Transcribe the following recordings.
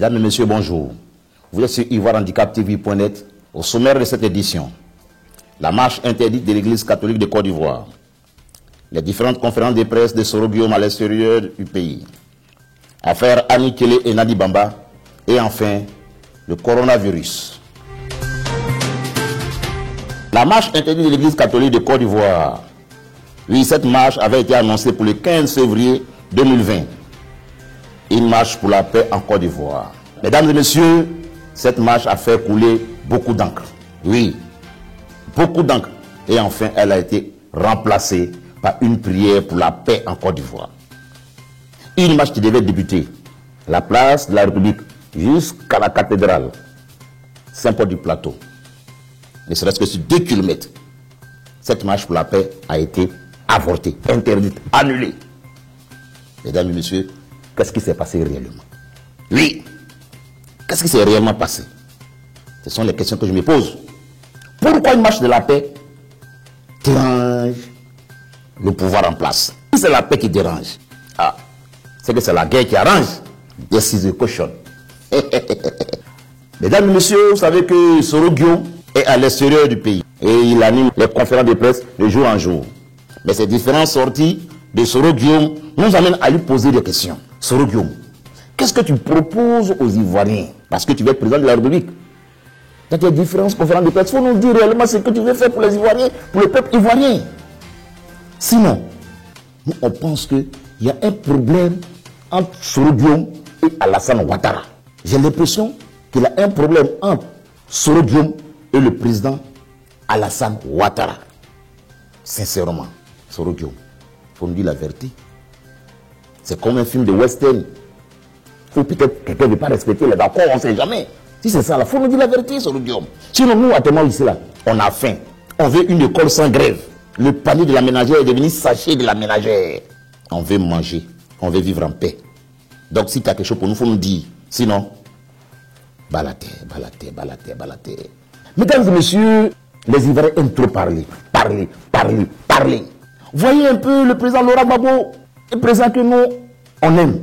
Mesdames et messieurs, bonjour. Vous êtes sur ivoirehandicaptv.net. Au sommaire de cette édition, la marche interdite de l'Église catholique de Côte d'Ivoire, les différentes conférences de presse de Soro Guillaume à l'extérieur du pays, affaire Annie Kelly et Nadi Bamba, et enfin, le coronavirus. La marche interdite de l'Église catholique de Côte d'Ivoire. Oui, cette marche avait été annoncée pour le 15 février 2020. Une marche pour la paix en Côte d'Ivoire. Mesdames et messieurs, cette marche a fait couler beaucoup d'encre. Oui, beaucoup d'encre. Et enfin, elle a été remplacée par une prière pour la paix en Côte d'Ivoire. Une marche qui devait débuter la place de la République jusqu'à la cathédrale Saint-Paul du Plateau. Ne serait-ce que sur 2 km. Cette marche pour la paix a été avortée, interdite, annulée. Mesdames et messieurs, qu'est-ce qui s'est passé réellement? Oui, qu'est-ce qui s'est réellement passé? Ce sont les questions que je me pose. Pourquoi une marche de la paix dérange le pouvoir en place? Si c'est la paix qui dérange, c'est que c'est la guerre qui arrange. This is a question. Mesdames et messieurs, vous savez que Soro Guillaume est à l'extérieur du pays et il anime les conférences de presse de jour en jour. Mais ces différentes sorties de Soro Guillaume nous amènent à lui poser des questions. Soro Guillaume, qu'est-ce que tu proposes aux Ivoiriens? Parce que tu veux être président de la République. Dans tes différentes conférences de presse, il faut nous dire réellement ce que tu veux faire pour les Ivoiriens, pour le peuple ivoirien. Sinon, nous on pense qu'il y a un problème entre Soro Guillaume et Alassane Ouattara. J'ai l'impression qu'il a un problème entre Soro Guillaume et le président Alassane Ouattara. Sincèrement, Soro Guillaume, il faut nous dire la vérité. C'est comme un film de western. Faut peut-être quelqu'un ne veut pas respecter les accords, on ne sait jamais. Si c'est ça, il faut nous dire la vérité, Soro Guillaume. Sinon, nous, actuellement, ici, là, on a faim. On veut une école sans grève. Le panier de la ménagère est devenu sachet de la ménagère. On veut manger. On veut vivre en paix. Donc, si tu as quelque chose pour nous, il faut nous dire. Sinon, balaté. Mesdames et messieurs, les Ivoiriens aiment trop parler. Parler. Voyez un peu le président Laurent Gbagbo, le président que nous, on aime.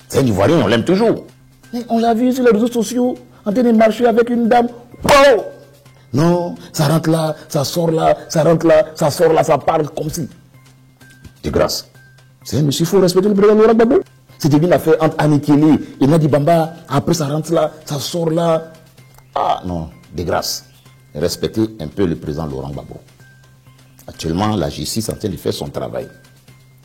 C'est un Ivoirien, on l'aime toujours. Mais on l'a vu sur les réseaux sociaux, en train de marcher avec une dame. Oh non, ça rentre là, ça sort là, ça rentre là, ça sort là, ça parle comme si. De grâce. C'est un monsieur, il faut respecter le président Laurent Gbagbo. C'était une affaire entre Annie Kelly et Nadi Bamba. Après, ça rentre là, ça sort là. Ah non, de grâce. Respectez un peu le président Laurent Gbagbo. Actuellement, la justice est en train de faire son travail.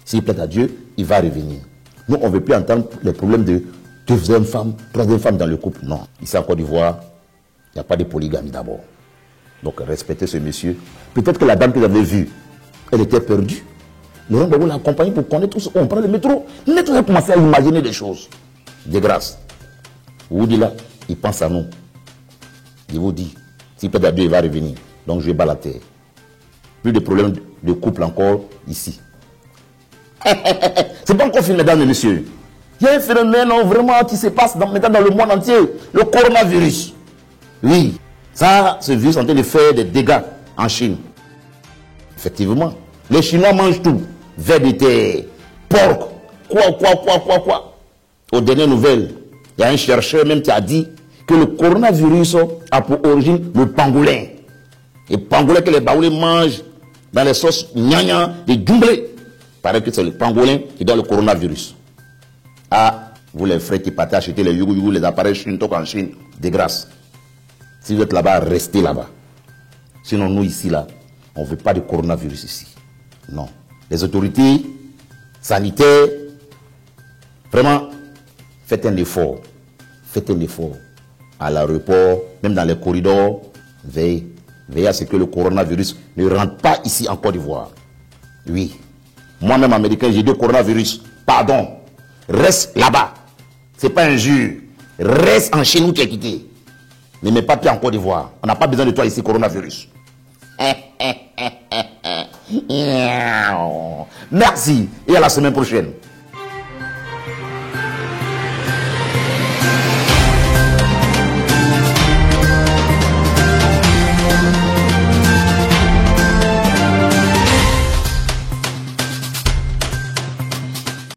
S'il plaît à Dieu, il va revenir. Nous, on ne veut plus entendre les problèmes de deuxième femme, troisième femme dans le couple. Non. Ici en Côte d'Ivoire, il n'y a pas de polygamie d'abord. Donc, respectez ce monsieur. Peut-être que la dame que vous avez vue, elle était perdue. Laurent Gbagbo l'a accompagné pour connaître tout ce qu'on prend le métro. Le métro a commencé à imaginer des choses. De grâce. Vous dites là, il pense à nous. Je vous dis, s'il plaît à Dieu, il va revenir. Donc, je vais battre la terre. Plus de problèmes de couple encore ici. C'est pas encore fini, mesdames et messieurs. Il y a un phénomène vraiment qui se passe maintenant dans le monde entier. Le coronavirus. Oui, ça, ce virus est en train de faire des dégâts en Chine. Effectivement. Les Chinois mangent tout. Vers de terre, porc, quoi. Aux dernières nouvelles, il y a un chercheur même qui a dit que le coronavirus a pour origine le pangolin. Et pangolin que les Baoulés mangent dans les sauces gnagna, des doublés. Il paraît que c'est le pangolin qui donne le coronavirus. Ah, vous les frères qui partez acheter les yougou, les appareils Shintok en Chine, de grâce. Si vous êtes là-bas, restez là-bas. Sinon, nous ici, là, on ne veut pas de coronavirus ici. Non. Les autorités sanitaires, vraiment, faites un effort. Faites un effort. À l'aéroport, même dans les corridors, veillez à ce que le coronavirus ne rentre pas ici en Côte d'Ivoire. Oui. Moi-même, américain, j'ai dit coronavirus. Pardon. Reste là-bas. Ce n'est pas injure. Reste en Chine où tu es quitté. Ne mets pas pied en Côte d'Ivoire. On n'a pas besoin de toi ici, coronavirus. Merci. Et à la semaine prochaine.